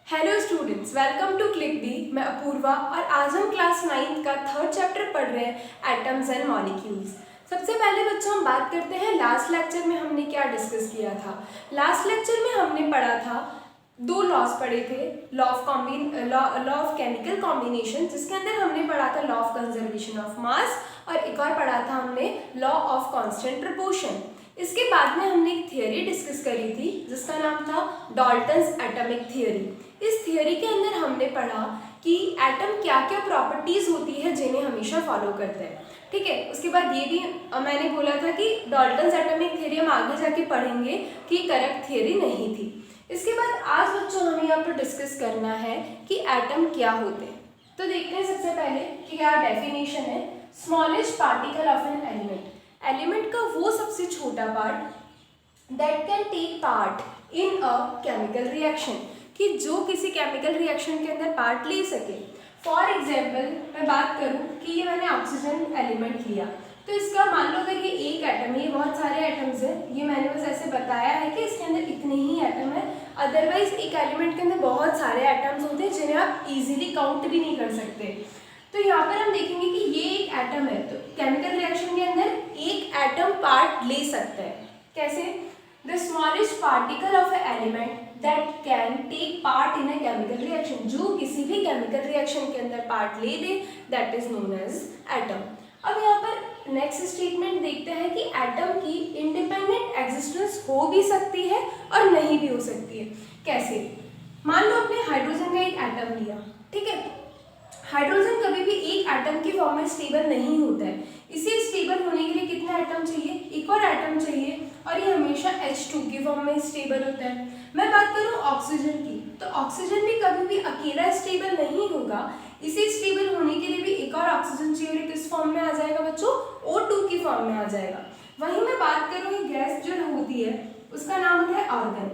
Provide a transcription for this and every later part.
Hello students, welcome to click D. मैं अपूर्वा और आज हम क्लास 9 का थर्ड चैप्टर पढ़ रहे हैं, एटम्स एंड मॉलिक्यूल्स। सबसे पहले बच्चों हम बात करते हैं लास्ट लेक्चर में हमने क्या डिस्कस किया था। लास्ट लेक्चर में हमने पढ़ा था, दो लॉज पढ़े थे, लॉ ऑफ केमिकल कॉम्बिनेशन, जिसके अंदर हमने पढ़ा था law of conservation of mass, और एक और पढ़ा था हमने लॉ ऑफ कांस्टेंट प्रोपोर्शन। इसके बाद में हमने एक थियरी डिस्कस करी थी जिसका नाम था डाल्टन्स एटॉमिक थियरी। इस थियरी के अंदर हमने पढ़ा कि एटम क्या क्या प्रॉपर्टीज होती है जिन्हें हमेशा फॉलो करते हैं। ठीक है, उसके बाद ये भी मैंने बोला था कि डाल्टन्स एटॉमिक थियरी हम आगे जाके पढ़ेंगे कि करेक्ट थियरी नहीं थी। इसके बाद आज बच्चों हमें यहाँ पर डिस्कस करना है कि एटम क्या होते हैं। तो देखते हैं सबसे पहले कि क्या डेफिनेशन है। Smallest particle of an element, element का वो सबसे छोटा part that can take part in a chemical reaction, कि जो किसी केमिकल रिएक्शन के अंदर पार्ट ले सके। फॉर एग्जाम्पल मैं बात करूं कि ये मैंने ऑक्सीजन एलिमेंट लिया, तो इसका मान लो अगर ये एक एटम है, ये बहुत सारे एटम्स हैं, ये मैंने बस ऐसे बताया है कि इसके अंदर इतने ही एटम है। अदरवाइज एक एलिमेंट के अंदर बहुत सारे एटम्स होते हैं जिन्हें आप इजीली काउंट भी नहीं कर सकते। तो यहाँ पर हम देखेंगे कि ये एक एटम है, तो केमिकल रिएक्शन के अंदर एक एटम पार्ट ले सकता है। कैसे? The smallest particle of a element that can take part in a chemical reaction, जो किसी भी केमिकल रिएक्शन के अंदर पार्ट ले दे, that is known as atom. अब यहाँ पर नेक्स्ट स्टेटमेंट देखते हैं कि एटम की इंडिपेंडेंट एग्जिस्टेंस हो भी सकती है और नहीं भी हो सकती है। कैसे? मान लो आपने हाइड्रोजन का एक एटम लिया, ठीक है। हाइड्रोजन कभी भी एक एटम के फॉर्म में स्टेबल नहीं होता है। इसे स्टेबल होने के लिए कितना एटम चाहिए? एक और एटम चाहिए, और ये हमेशा H2 के फॉर्म में स्टेबल होता है। मैं बात करूं ऑक्सीजन की, तो ऑक्सीजन भी कभी भी अकेला स्टेबल नहीं होगा। इसे स्टेबल होने के लिए भी एक और ऑक्सीजन चाहिए, किस फॉर्म में आ जाएगा बच्चों? O2 की फॉर्म में आ जाएगा। वहीं मैं बात करूँ गैस जो होती है उसका नाम होता है ऑर्गन,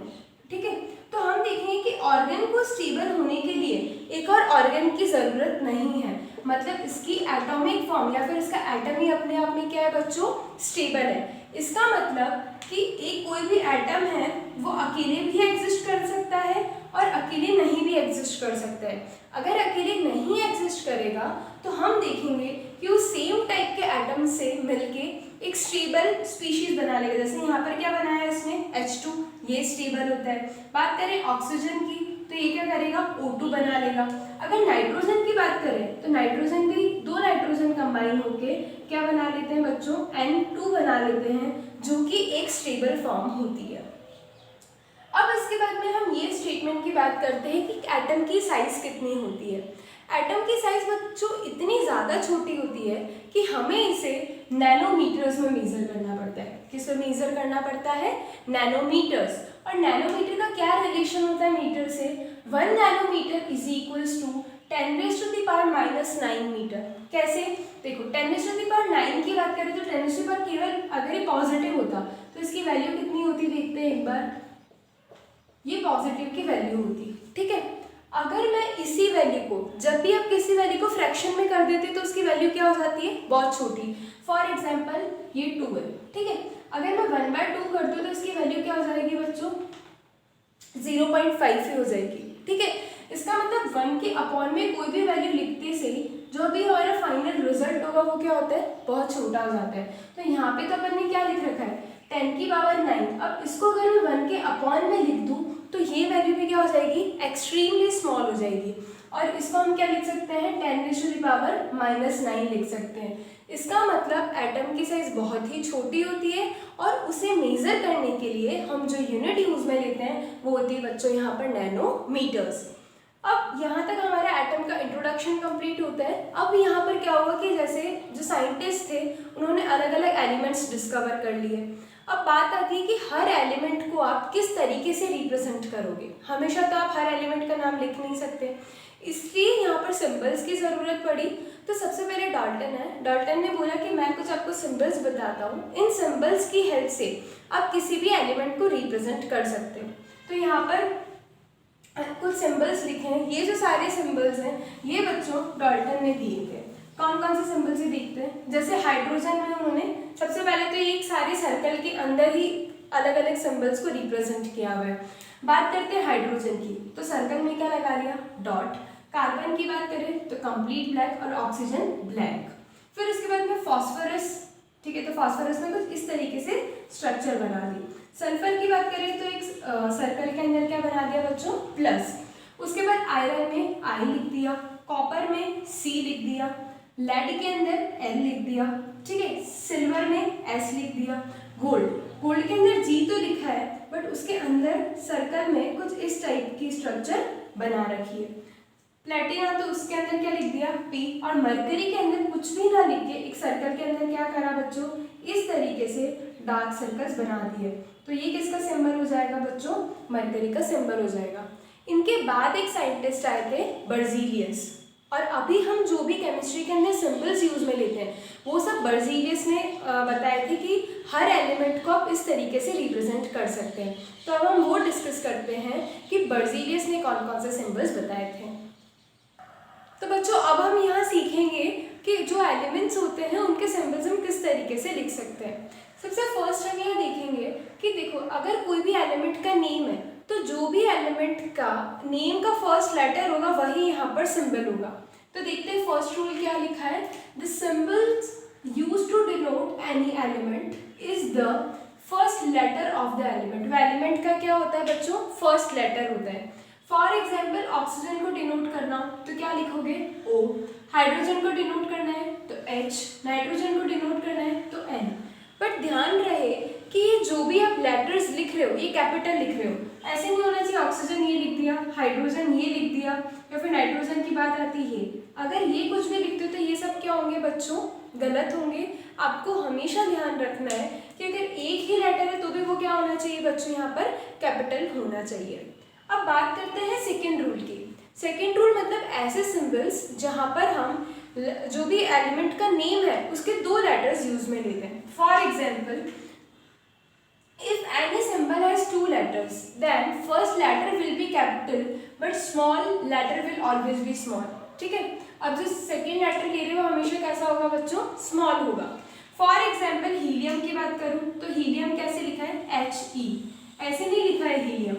ठीक है। तो हम देखेंगे कि ऑर्गन को स्टेबल होने के लिए एक और ऑर्गन की जरूरत नहीं है, मतलब इसकी एटॉमिक फॉर्म या फिर इसका एटम ही अपने आप में क्या है बच्चों? स्टेबल है। इसका मतलब कि एक कोई भी एटम है वो अकेले भी एग्जिस्ट कर सकता है और अकेले नहीं भी एग्जिस्ट कर सकता है। अगर अकेले नहीं एग्जिस्ट करेगा तो हम देखेंगे कि वो सेम टाइप के एटम से मिलके एक स्टेबल स्पीशीज बना लेगा। जैसे यहाँ पर क्या बनाया है इसने? H2, ये स्टेबल होता है। बात करें ऑक्सीजन की, तो ये क्या करेगा? O2 बना लेगा। अगर नाइट्रोजन की बात करें तो नाइट्रोजन भी दो नाइट्रोजन कंबाइन होके क्या बना लेते हैं बच्चों? N2 बना लेते हैं, जो कि एक स्टेबल फॉर्म होती है। अब इसके बाद में हम ये स्टेटमेंट की बात करते हैं कि एटम की साइज कितनी होती है। एटम की साइज बच्चों इतनी ज़्यादा छोटी होती है कि हमें इसे नैनोमीटर्स में मेजर करना पड़ता है। किस में मेजर करना पड़ता है? नैनोमीटर्स। और नैनोमीटर का क्या रिलेशन होता है मीटर से? 1 nanometre is equals to 10⁻⁻⁹ metre. कैसे? देखो 10⁻⁹ की बात करें तो 10 केवल अगर ये पॉजिटिव होता तो इसकी वैल्यू कितनी होती देखते हैं एक बार। ये पॉजिटिव की वैल्यू होती, ठीक है। अगर मैं इसी वैल्यू को, जब भी आप किसी वैल्यू को फ्रैक्शन में कर देते तो उसकी वैल्यू क्या हो जाती है? बहुत छोटी। फॉर एग्जाम्पल ये 2 है, ठीक है। अगर मैं 1/2 कर दूँ तो इसकी वैल्यू क्या हो जाएगी बच्चों? 0.5 ही हो जाएगी, ठीक है। इसका मतलब 1 के अपॉन में कोई भी वैल्यू लिखते से जो भी हमारा फाइनल रिजल्ट होगा वो क्या होता है? बहुत छोटा हो जाता है। तो यहाँ पे तो अपन ने क्या लिख रखा है? 10⁹ अब इसको अगर मैं 1 के अपॉन में लिख दूँ तो ये वैल्यू भी क्या हो जाएगी? एक्सट्रीमली स्मॉल हो जाएगी। और इसको हम क्या लिख सकते हैं? 10⁻⁹ लिख सकते हैं। इसका मतलब एटम की साइज बहुत ही छोटी होती है और उसे मेजर करने के लिए हम जो यूनिट यूज में लेते हैं वो होती है बच्चों यहाँ पर नैनोमीटर्स। अब यहाँ तक हमारा एटम का इंट्रोडक्शन कंप्लीट होता है। अब यहाँ पर क्या होगा कि जैसे जो साइंटिस्ट थे उन्होंने अलग अलग एलिमेंट्स डिस्कवर कर लिए। अब बात आती है कि हर एलिमेंट को आप किस तरीके से रिप्रेजेंट करोगे। हमेशा तो आप हर एलिमेंट का नाम लिख नहीं सकते, इसलिए यहाँ पर सिंबल्स की ज़रूरत पड़ी। तो सबसे पहले डाल्टन है, डाल्टन ने बोला कि मैं कुछ आपको सिंबल्स बताता हूँ, इन सिंबल्स की हेल्प से आप किसी भी एलिमेंट को रिप्रेजेंट कर सकते हो। तो यहाँ पर कुछ सिंबल्स लिखे हैं। ये जो सारे सिंबल्स हैं ये बच्चों डाल्टन ने दिए थे। कौन कौन से सिंबल्स ही देखते हैं? जैसे हाइड्रोजन में उन्होंने सबसे पहले तो एक सारे सर्कल के अंदर ही अलग अलग सिंबल्स को रिप्रेजेंट किया हुआ है। बात करते हैं हाइड्रोजन की, तो सर्कल में क्या लगा लगा लिया डॉट। कार्बन की बात करें तो कंप्लीट ब्लैक और ऑक्सीजन ब्लैक। फिर उसके बाद में फॉस्फोरस, ठीक है, तो फॉस्फोरस में कुछ इस तरीके से स्ट्रक्चर बना दी। सल्फर की बात करें तो एक सर्कल के अंदर क्या बना दिया बच्चों, प्लस। उसके बाद आयरन में आई लिख दिया, कॉपर में सी लिख दिया, लेड के अंदर एल लिख दिया, ठीक है, सिल्वर में एस लिख दिया, गोल्ड के अंदर जी तो लिखा है बट उसके अंदर सर्कल में कुछ इस टाइप की स्ट्रक्चर बना रखी है। प्लेटिना तो उसके अंदर क्या लिख दिया पी, और मरकरी के अंदर कुछ भी ना लिख के एक सर्कल के अंदर क्या करा बच्चों, इस तरीके से डार्क सर्कल्स बना दिए। तो ये किसका सिंबल हो जाएगा बच्चों, मरकरी का सिंबल हो जाएगा। इनके बाद एक साइंटिस्ट आए थे बर्जीलियस, और अभी हम जो भी केमिस्ट्री के अंदर सिंबल्स यूज में लेते हैं वो सब बर्जीलियस ने बताए थे कि हर एलिमेंट को आप इस तरीके से रिप्रेजेंट कर सकते हैं। तो अब हम वो डिस्कस करते हैं कि बर्जीलियस ने कौन कौन से सिंबल्स बताए थे। तो बच्चों अब हम यहाँ सीखेंगे कि जो एलिमेंट्स होते हैं उनके सिंबल्स हम किस तरीके से लिख सकते हैं। सबसे फर्स्ट हम यहाँ देखेंगे कि देखो अगर कोई भी एलिमेंट का नेम है तो जो भी एलिमेंट का नेम का फर्स्ट लेटर होगा वही यहाँ पर सिंबल होगा। तो देखते हैं फर्स्ट रूल क्या लिखा है, the symbols used to denote any element is the first letter of the element. Element का क्या होता है बच्चों, फर्स्ट लेटर होता है। फॉर एग्जाम्पल ऑक्सीजन को डिनोट करना तो क्या लिखोगे O, हाइड्रोजन को डिनोट करना है तो H, नाइट्रोजन को डिनोट करना है तो N। बट ध्यान रहे कि ये जो भी आप लेटर्स लिख रहे हो ये कैपिटल लिख रहे हो, ऐसे नहीं होना चाहिए ऑक्सीजन ये लिख दिया, हाइड्रोजन ये लिख दिया, या फिर नाइट्रोजन की बात आती है अगर ये कुछ भी लिखते हो तो ये सब क्या होंगे बच्चों, गलत होंगे। आपको हमेशा ध्यान रखना है कि अगर एक ही लेटर है तो भी वो क्या होना चाहिए बच्चों, यहाँ पर कैपिटल होना चाहिए। अब बात करते हैं सेकेंड रूल की। सेकेंड रूल मतलब ऐसे सिंबल्स जहाँ पर हम जो भी एलिमेंट का नेम है उसके दो लेटर्स यूज में लेते हैं। For example if any symbol has two letters then first letter will be capital but small letter will always be small, ठीक है। अब जो सेकेंड लेटर ले रहे हो हमेशा कैसा होगा बच्चों, स्मॉल होगा। फॉर एग्जाम्पल हीलियम की बात करूँ तो हीलियम कैसे लिखा है HE, ऐसे नहीं लिखा है हीलियम,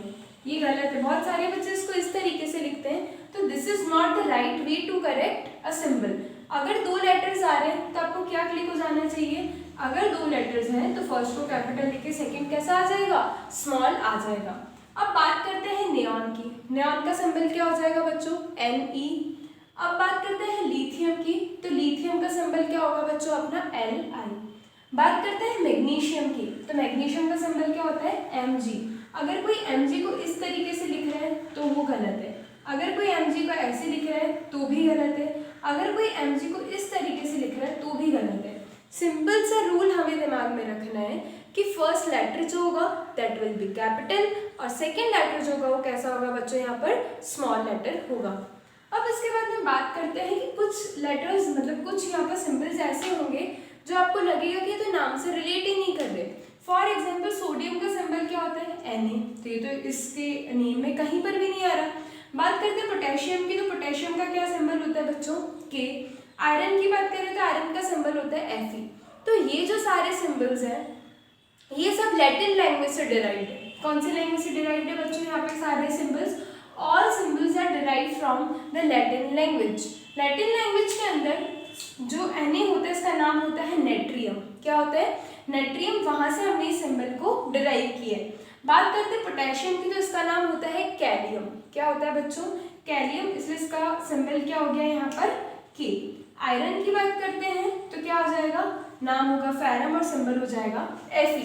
ये गलत है। बहुत सारे बच्चे इसको इस तरीके से लिखते हैं, तो this is not the right way to correct a symbol. अगर दो लेटर्स आ रहे हैं तो आपको क्या क्लिक हो जाना चाहिए, अगर दो लेटर्स हैं तो फर्स्ट को कैपिटल लिखे सेकंड कैसा आ जाएगा, स्मॉल आ जाएगा। अब बात करते हैं नियॉन की। नियॉन का सिंबल क्या हो जाएगा बच्चों, Ne। अब बात करते हैं लिथियम की, तो लिथियम का सिंबल क्या होगा बच्चों अपना Li। बात करते हैं मैग्नीशियम की, तो मैग्नीशियम का सिंबल क्या होता है Mg। अगर कोई Mg को इस तरीके से लिख रहा है तो वो गलत है, अगर कोई Mg को ऐसे लिख रहा है तो भी गलत है, अगर कोई Mg को इस तरीके से लिख रहा है तो भी गलत है। सिंपल सा रूल हमें दिमाग में रखना है कि फर्स्ट लेटर जो होगा दैट विल बी कैपिटल और सेकेंड लेटर जो होगा वो कैसा होगा बच्चों, यहाँ पर स्मॉल लेटर होगा। अब इसके बाद में बात करते हैं कि कुछ लेटर्स मतलब कुछ यहाँ पर सिंबल्स ऐसे होंगे जो आपको लगेगा कि तो नाम से रिलेट ही नहीं कर रहे। फॉर एग्जाम्पल सोडियम का सिंबल क्या होता है Na, तो ये तो इसके नेम में कहीं पर भी नहीं आ रहा। बात करते हैं पोटेशियम की, तो पोटेशियम का क्या सिंबल होता है बच्चों K। आयरन की बात करें तो आयरन का सिंबल होता है Fe। तो ये जो सारे सिंबल्स हैं ये सब लैटिन लैंग्वेज से डिराइव्ड है। कौन सी लैंग्वेज से डिराइव्ड है बच्चों, यहाँ पे सारे symbols, all symbols are derived from the Latin language. Latin language के अंदर जो Na होता है इसका नाम होता है नेट्रियम। क्या होता है, नेट्रियम, वहां से हमने इस सिंबल को डिराइव किया है। बात करते हैं पोटेशियम की, तो इसका नाम होता है कैलियम। क्या होता है बच्चों, कैलियम, इसलिए इसका सिंबल क्या हो गया यहाँ पर K। आयरन की बात करते हैं तो क्या हो जाएगा, नाम होगा फेरम और सिंबल हो जाएगा Fe।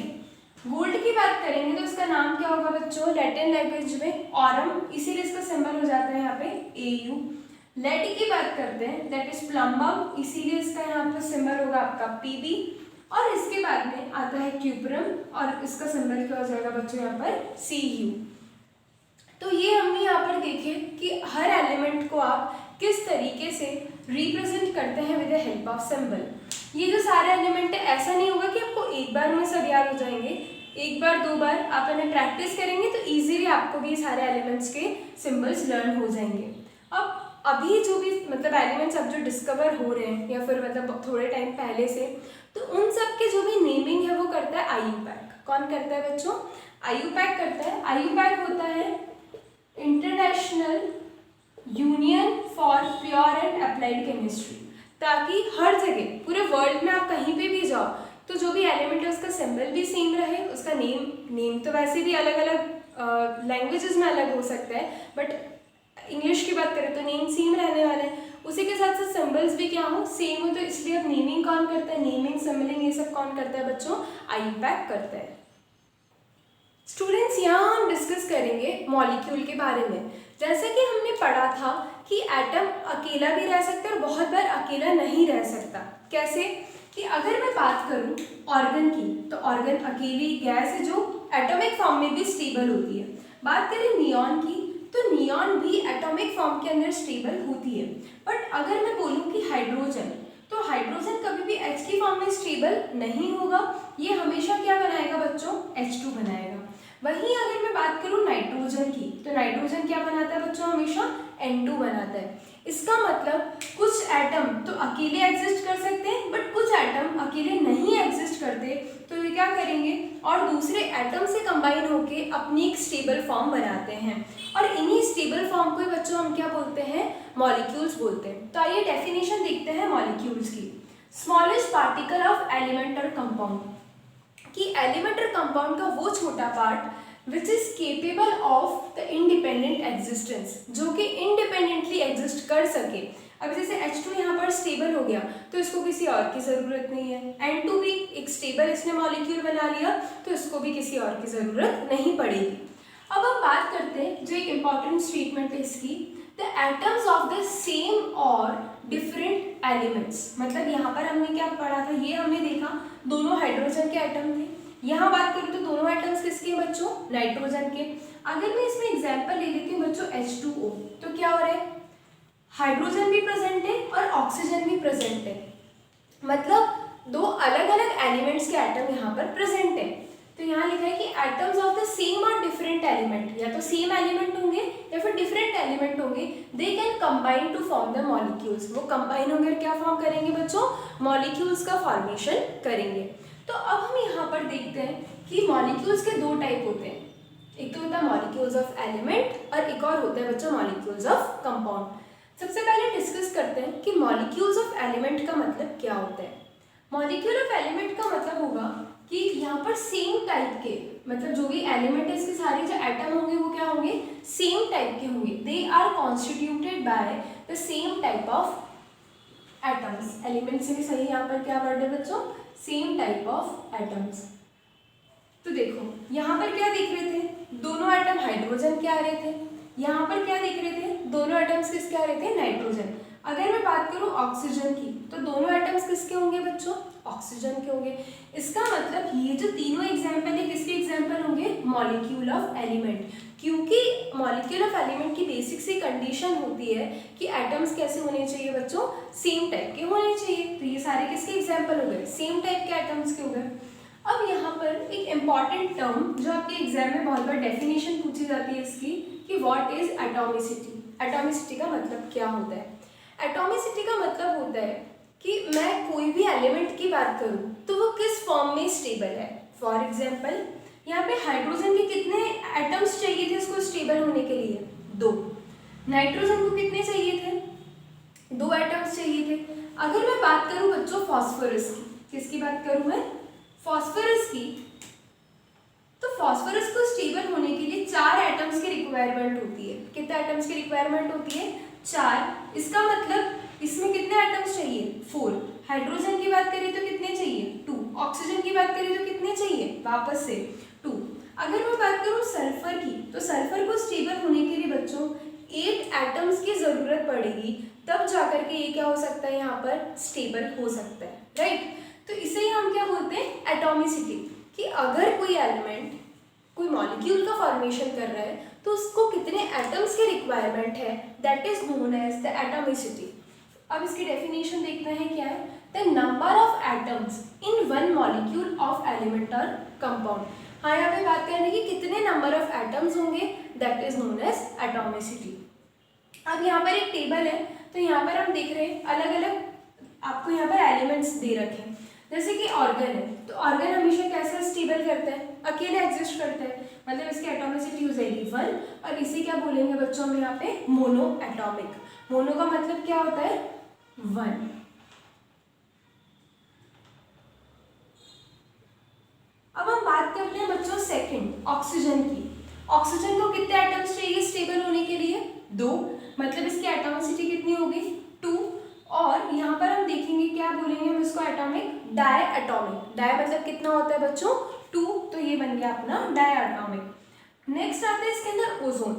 गोल्ड की बात करेंगे तो इसका नाम क्या होगा बच्चों, लैटिन लैंग्वेज में ऑरम, इसीलिए इसका सिंबल हो जाता है यहाँ पे Au। लेड की बात करते हैं दैट इज प्लम्बम, इसीलिए इसका यहाँ पर सिंबल होगा आपका Pb। और इसके बाद में आता है क्यूपरम और इसका सिंबल क्या हो जाएगा बच्चों यहाँ पर Cu। तो ये हमने यहाँ पर देखे कि हर एलिमेंट को आप किस तरीके से रिप्रेजेंट करते हैं with the help of symbol. ये जो सारे एलिमेंट है ऐसा नहीं होगा कि आपको एक बार में सब याद हो जाएंगे, एक बार दो बार आप इन्हें प्रैक्टिस करेंगे तो इजीली आपको भी सारे एलिमेंट्स के सिंबल्स लर्न हो जाएंगे। अब अभी जो भी मतलब एलिमेंट्स अब जो डिस्कवर हो रहे हैं या फिर मतलब थोड़े टाइम पहले से, तो उन सब के जो भी नेमिंग है वो करता है IUPAC। कौन करता है बच्चों, IUPAC करता है। IUPAC होता है international union for pure and applied chemistry, ताकि हर जगह पूरे वर्ल्ड में आप कहीं पे भी जाओ तो जो भी एलिमेंट है उसका सिंबल भी सेम रहे, उसका नेम तो वैसे भी अलग अलग लैंग्वेजेस में अलग हो सकता है, बट इंग्लिश की बात करें तो नेम सेम रहने वाला है। उसी के साथ साथ सिंबल्स भी क्या हो, सेम हो। तो इसलिए अब नेमिंग कौन करता है, नेमिंग सिंबलिंग ये सब कौन करता है बच्चों, आईयूपैक करता है। स्टूडेंट्स यहाँ हम डिस्कस करेंगे मॉलिक्यूल के बारे में। जैसे कि हमने पढ़ा था कि एटम अकेला भी रह सकता है और बहुत बार अकेला नहीं रह सकता। कैसे कि अगर मैं बात करूँ ऑर्गन की, तो ऑर्गन अकेली गैस है जो एटॉमिक फॉर्म में भी स्टेबल होती है। बात करें नियॉन की, तो नियॉन भी एटॉमिक फॉर्म के अंदर स्टेबल होती है। बट अगर मैं बोलूँ कि हाइड्रोजन, तो हाइड्रोजन कभी भी H की फॉर्म में स्टेबल नहीं होगा, ये हमेशा क्या बनाएगा बच्चों, H2 बनाएगा। वहीं अगर मैं बात करूं नाइट्रोजन की, तो नाइट्रोजन क्या बनाता है बच्चों, हमेशा N2 बनाता है। इसका मतलब कुछ एटम तो अकेले एग्जिस्ट कर सकते हैं, बट कुछ एटम अकेले नहीं एग्जिस्ट करते, तो ये क्या करेंगे और दूसरे एटम से कंबाइन होके अपनी एक स्टेबल फॉर्म बनाते हैं, और इन्हीं स्टेबल फॉर्म को बच्चों हम क्या बोलते हैं, मॉलिक्यूल्स बोलते हैं। तो आइए डेफिनेशन देखते हैं मॉलिक्यूल्स की। स्मॉलेस्ट पार्टिकल ऑफ एलिमेंट और कंपाउंड, कि एलिमेंट और कंपाउंड का वो छोटा part which is capable of the independent existence, जो कि इंडिपेंडेंटली एग्जिस्ट कर सके। अब जैसे H2 यहाँ पर स्टेबल हो गया तो इसको किसी और की ज़रूरत नहीं है, N2 भी एक स्टेबल इसने मॉलिक्यूल बना लिया तो इसको भी किसी और की ज़रूरत नहीं पड़ेगी। अब हम बात करते हैं जो एक इम्पॉर्टेंट स्टेटमेंट है इसकी, the atoms of the same और डिफरेंट एलिमेंट्स। मतलब यहाँ पर हमने क्या पढ़ा था, ये हमने देखा दोनों हाइड्रोजन के एटम थे। यहाँ बात करूँ तो दोनों एटम्स किसके बच्चों, नाइट्रोजन के। अगर मैं इसमें एग्जांपल ले लेती हूँ बच्चों H2O, तो क्या हो रहा है, हाइड्रोजन भी प्रेजेंट है और ऑक्सीजन भी प्रेजेंट है, मतलब दो अलग अलग एलिमेंट्स के एटम यहाँ पर प्रेजेंट है। तो यहाँ लिखा है कि एटम्स ऑफ द सेम और डिफरेंट एलिमेंट, या तो सेम एलिमेंट होंगे या फिर डिफरेंट एलिमेंट होंगे, they can combine to form the molecules. वो कंबाइन होकर क्या फॉर्म करेंगे बच्चों, मॉलिक्यूल्स का फॉर्मेशन करेंगे। तो अब हम यहाँ पर देखते हैं कि मॉलिक्यूल्स के दो टाइप होते हैं, एक तो होता है मॉलिक्यूल्स ऑफ एलिमेंट और एक और होता है बच्चों मॉलिक्यूल्स ऑफ कंपाउंड। सबसे पहले डिस्कस करते हैं कि मॉलिक्यूल्स ऑफ एलिमेंट का मतलब क्या होता है। मॉलिक्यूल ऑफ एलिमेंट का मतलब होगा कि यहाँ पर सेम टाइप के, मतलब जो भी एलिमेंट है इसके सारे जो एटम होंगे वो क्या होंगे, सेम टाइप के होंगे। They are constituted by the same type of atoms. Element से भी सही यहाँ पर क्या वर्ड है बच्चों, सेम टाइप ऑफ एटम्स। तो देखो यहाँ पर क्या देख रहे थे, दोनों एटम हाइड्रोजन के आ रहे थे, यहाँ पर क्या देख रहे थे, दोनों एटम्स किसके आ रहे थे, नाइट्रोजन। अगर मैं बात करूँ ऑक्सीजन की, तो दोनों एटम्स किसके होंगे बच्चों, ऑक्सीजन के होंगे। इसका मतलब ये जो तीनों एग्जाम्पल है किसके एग्जाम्पल होंगे, मॉलिक्यूल ऑफ एलिमेंट, क्योंकि मॉलिक्यूल ऑफ एलिमेंट की बेसिक सी कंडीशन होती है कि एटम्स कैसे होने चाहिए बच्चों, सेम टाइप के होने चाहिए। तो ये सारे किसके एग्जाम्पल हो गए, सेम टाइप के एटम्स के हो गए। अब यहाँ पर एक इम्पॉर्टेंट टर्म जो आपके एग्जाम में बहुत बार डेफिनेशन पूछी जाती है इसकी, कि व्हाट इज एटॉमिसिटी। एटॉमिसिटी का मतलब क्या होता है, एटॉमिसिटी का मतलब होता है कि मैं कोई भी एलिमेंट की बात करूँ तो वो किस फॉर्म में स्टेबल है। फॉर एग्जाम्पल यहाँ पे हाइड्रोजन के कितने एटम्स चाहिए थे उसको स्टेबल होने के लिए, 2। नाइट्रोजन को कितने चाहिए थे, 2 एटम्स चाहिए थे। अगर मैं बात करूँ बच्चों फॉस्फोरस की, किसकी बात करूँ मैं, फॉस्फोरस की, तो फॉस्फोरस को स्टेबल होने के लिए 4 एटम्स की रिक्वायरमेंट होती है। कितने एटम्स की रिक्वायरमेंट होती है, 4। इसका मतलब इसमें कितने एटम्स चाहिए, 4। हाइड्रोजन की बात करें तो कितने चाहिए, 2। ऑक्सीजन की बात करें तो कितने चाहिए, वापस से 2। अगर मैं बात करूँ सल्फर की, तो सल्फर को स्टेबल होने के लिए बच्चों 8 एटम्स की जरूरत पड़ेगी, तब जाकर के ये क्या हो सकता है, यहाँ पर स्टेबल हो सकता है, राइट। तो इसे ही हम क्या बोलते हैं, एटॉमिसिटी, कि अगर कोई एलिमेंट कोई मॉलिक्यूल का फॉर्मेशन कर रहा है तो उसको कितने एटम्स की रिक्वायरमेंट है, that is known as the atomicity. अब इसकी डेफिनेशन देखते हैं क्या है, the number of atoms in one molecule of element और कंपाउंड। हाँ, यहाँ पे बात करें कि कितने नंबर ऑफ एटम्स होंगे, that is known as atomicity. अब यहाँ पर एक टेबल है, तो यहाँ पर हम देख रहे हैं अलग अलग आपको यहाँ पर एलिमेंट्स दे रखे हैं। जैसे कि ऑर्गन है, तो ऑर्गन हमेशा कैसे स्टेबल करता है, अकेले एग्जिस्ट करता है, मतलब इसकी एटॉमिसिटी हो जाएगी 1 और इसे क्या बोलेंगे बच्चों हम यहाँ पे मोनो एटॉमिक। मोनो का मतलब क्या होता है 1। अब हम बात करते हैं बच्चों सेकंड ऑक्सीजन की। ऑक्सीजन को कितने एटम्स चाहिए स्टेबल होने के लिए 2, मतलब इसकी एटॉमिसिटी कितनी होगी 2। और यहाँ पर हम देखेंगे क्या बोलेंगे हम इसको एटॉमिक डाई एटॉमिक। डाई मतलब कितना होता है बच्चों 2, तो ये बन गया अपना डाई एटॉमिक। नेक्स्ट आता है इसके अंदर ओजोन।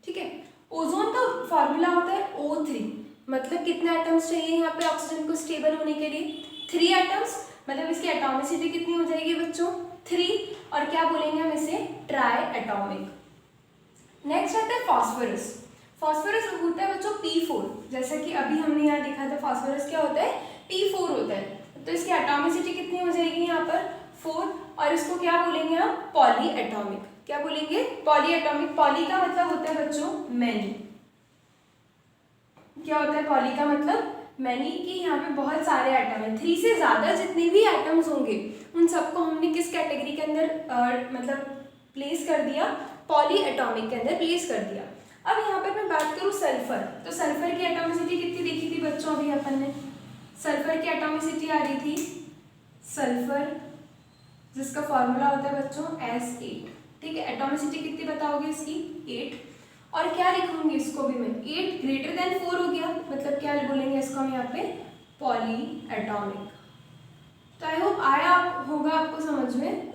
ठीक है, ओजोन का फॉर्मूला होता है O3, मतलब कितने एटम्स चाहिए यहाँ पे ऑक्सीजन को स्टेबल होने के लिए 3 एटम्स, मतलब इसकी एटॉमिसिटी कितनी हो जाएगी बच्चों 3, और क्या बोलेंगे हम इसे ट्राई एटॉमिक। नेक्स्ट आता है फास्फोरस। फास्फोरस होता है बच्चों P4, जैसा कि अभी हमने यहाँ देखा था फास्फोरस क्या होता है P4 होता है, तो इसकी एटॉमिसिटी कितनी हो जाएगी यहाँ पर 4, और इसको क्या बोलेंगे हम पॉली एटॉमिक। क्या बोलेंगे पॉली एटॉमिक। पॉली का मतलब होता है बच्चों मैनी। क्या होता है पॉली का मतलब मैनी, कि यहाँ पे बहुत सारे एटम हैं, 3 से ज़्यादा जितने भी एटम्स होंगे उन सबको हमने किस कैटेगरी के अंदर मतलब प्लेस कर दिया पॉली एटॉमिक के अंदर प्लेस कर दिया। अब यहाँ पर मैं बात करूँ सल्फर, तो सल्फर की एटॉमिसिटी कितनी देखी थी बच्चों अभी अपन ने। सल्फर की एटॉमिसिटी आ रही थी सल्फर जिसका फॉर्मूला होता है बच्चों S8। ठीक है, एटॉमिसिटी कितनी बताओगे इसकी 8, और क्या लिखूंगी इसको भी मैं 8 ग्रेटर देन 4 हो गया, मतलब क्या बोलेंगे इसको हम यहाँ पे पॉली एटॉमिक। तो आई होप आया होगा आपको समझ में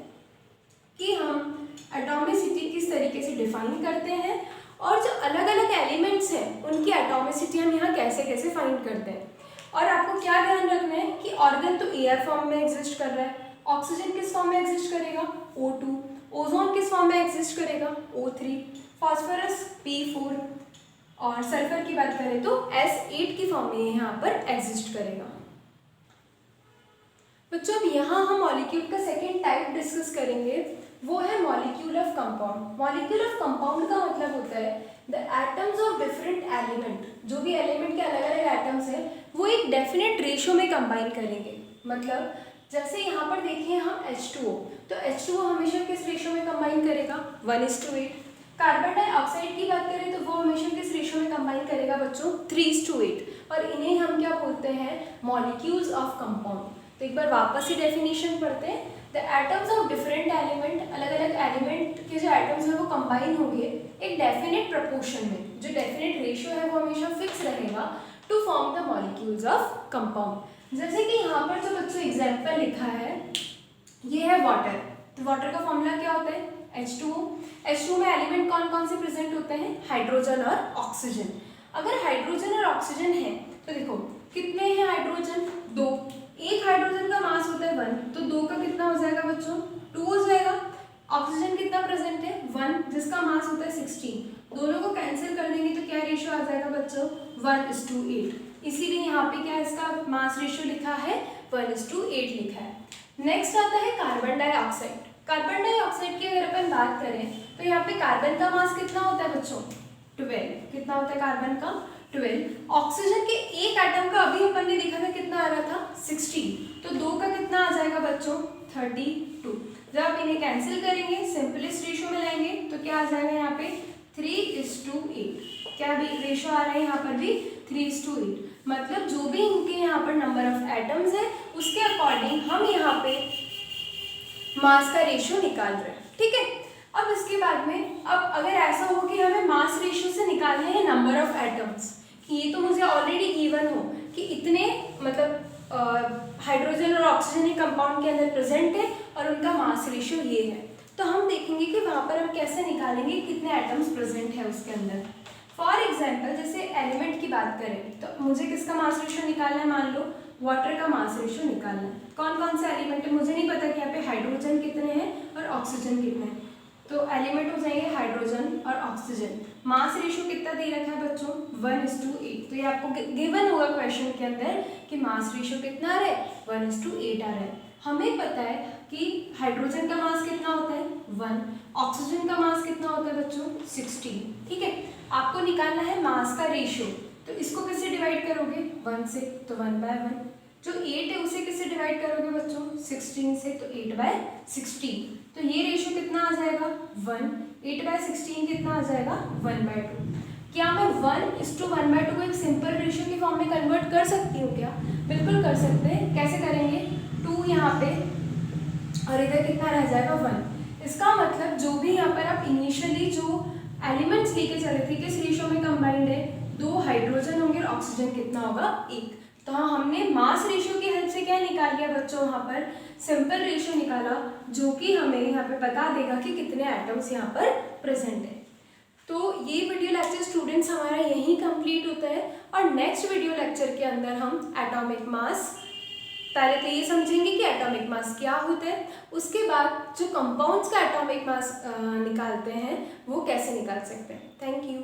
कि हम एटॉमिसिटी किस तरीके से डिफाइन करते हैं और जो अलग अलग एलिमेंट्स हैं उनकी एटॉमिसिटी हम यहाँ कैसे कैसे फाइंड करते हैं। और आपको क्या ध्यान रखना है कि ऑर्गन तो एयर फॉर्म में एग्जिस्ट कर रहा है, ऑक्सीजन किस फॉर्म में एग्जिस्ट करेगा O2, ओजोन किस फॉर्म में एग्जिस्ट करेगा O3, फॉस्फोरस P4, और सल्फर की बात करें तो S8 की फॉर्म में यहाँ पर एग्जिस्ट करेगा। बच्चों अब यहाँ हम मॉलिक्यूल का सेकेंड टाइप डिस्कस करेंगे, वो है molecule of compound. Molecule of compound का मतलब होता है the atoms of different element, जो भी एलिमेंट के अलग अलग एटम्स हैं वो एक डेफिनेट रेशियो में कंबाइन करेंगे। मतलब जैसे यहाँ पर देखिए हम H2O, तो H2O हमेशा किस रेशियो में कंबाइन करेगा 1:8। कार्बन डाइऑक्साइड की बात करें तो वो हमेशा किस रेशियो में कंबाइन करेगा बच्चों 3:8, और इन्हें हम क्या बोलते हैं मॉलिक्यूल्स ऑफ कंपाउंड। तो एक बार वापस ही डेफिनेशन पढ़ते हैं, the atoms of different element, अलग अलग एलिमेंट के जो एटम्स हैं वो कंबाइन होंगे एक डेफिनेट प्रपोर्शन में, जो डेफिनेट रेशियो है वो हमेशा फिक्स रहेगा to form the molecules of compound. जैसे कि यहाँ पर जो बच्चों एग्जाम्पल लिखा है ये है वाटर, तो वाटर का फॉर्मूला क्या होता है H2O। H2O में एलिमेंट कौन कौन से प्रेजेंट होते हैं हाइड्रोजन और ऑक्सीजन। अगर हाइड्रोजन और ऑक्सीजन है तो देखो कितने हैं हाइड्रोजन 2, एक हाइड्रोजन का मास होता है 1, तो 2 का कितना हो जाएगा बच्चों 2 हो जाएगा। ऑक्सीजन कितना प्रेजेंट है 1, जिसका मास होता है 16, दोनों को कैंसिल कर देंगे तो क्या रेशियो आ जाएगा बच्चों 1:8, इसीलिए यहाँ पे क्या इसका मास रेशियो लिखा है 1:8 लिखा है। नेक्स्ट आता है कार्बन डाइऑक्साइड। कार्बन डाइऑक्साइड की अगर अपन बात करें तो यहाँ पे कार्बन का मास कितना होता है बच्चों 12, कितना होता है कार्बन का 12। ऑक्सीजन के एक एटम का अभी अपन ने देखा था कितना आ रहा था 16, तो 2 का कितना आ जाएगा बच्चों 32। जब आप इन्हें कैंसिल करेंगे सिंपलेस्ट रेशियो में लाएंगे तो क्या आ जाएगा यहाँ पे 3:8, क्या भी रेशियो आ रहा है यहाँ पर भी 3:8, मतलब जो भी इनके यहाँ पर नंबर ऑफ एटम्स है उसके अकॉर्डिंग हम यहाँ पे मास का रेशियो निकाल रहे हैं। ठीक है, अब इसके बाद में अब अगर ऐसा हो कि हमें मास रेशियो से निकालने हैं नंबर ऑफ एटम्स, कि ये तो मुझे ऑलरेडी गिवन हो कि इतने मतलब हाइड्रोजन और ऑक्सीजन एक कंपाउंड के अंदर प्रेजेंट है और उनका मास रेशियो ये है, तो हम देखेंगे कि वहाँ पर हम कैसे निकालेंगे कितने एटम्स प्रेजेंट है उसके अंदर। फॉर एग्जाम्पल जैसे एलिमेंट की बात करें तो मुझे किसका मास रेशियो निकालना है, मान लो वाटर का मास रेशियो निकालना है। कौन कौन से एलिमेंट है मुझे नहीं पता कि यहाँ पे हाइड्रोजन कितने हैं और ऑक्सीजन कितने हैं, तो एलिमेंट हो जाएंगे हाइड्रोजन और ऑक्सीजन। मास रेशियो कितना दे रखा है बच्चों 1:8, तो ये आपको गिवन होगा क्वेश्चन के अंदर कि मास रेशियो कितना आ रहा है 1:8 आ रहा है। हमें पता है कि हाइड्रोजन का मास कितना होता है 1, ऑक्सीजन का मास कितना होता है बच्चों 16। ठीक है, आपको निकालना है मास का रेशियो, तो इसको किससे डिवाइड करोगे 1 से, तो 1/1। जो 8 है उसे किससे डिवाइड करोगे बच्चों? 16 से, तो 8/16। तो ये रेशियो कितना आ जाएगा? 1। 8/16 कितना आ जाएगा? 1/2। क्या मैं 1:1/2 को एक सिंपल रेशियो के फॉर्म में कन्वर्ट कर सकती हूँ क्या? बिल्कुल कर सकते हैं। कैसे करेंगे? 2 यहाँ पे और इधर कितना रह जाएगा? 1। इसका मतलब जो भी यहाँ पर आप इनिशियली जो एलिमेंट्स लेके चले थे किस रेशियो में कंबाइंड है? 2 हाइड्रोजन होंगे और ऑक्सीजन कितना होगा? 1। तो हाँ, हमने मास रेशियो की हेल्प से क्या निकाल लिया बच्चों? वहाँ पर सिंपल रेशियो निकाला, जो कि हमें यहाँ पे बता देगा कि कितने एटम्स यहाँ पर प्रेजेंट है। तो ये वीडियो लेक्चर स्टूडेंट्स हमारा यहीं कंप्लीट होता है और नेक्स्ट वीडियो लेक्चर के अंदर हम एटॉमिक मास, पहले तो ये समझेंगे कि एटॉमिक मास क्या होता है, उसके बाद जो कंपाउंड्स का एटॉमिक मास निकालते हैं वो कैसे निकाल सकते हैं। Thank you.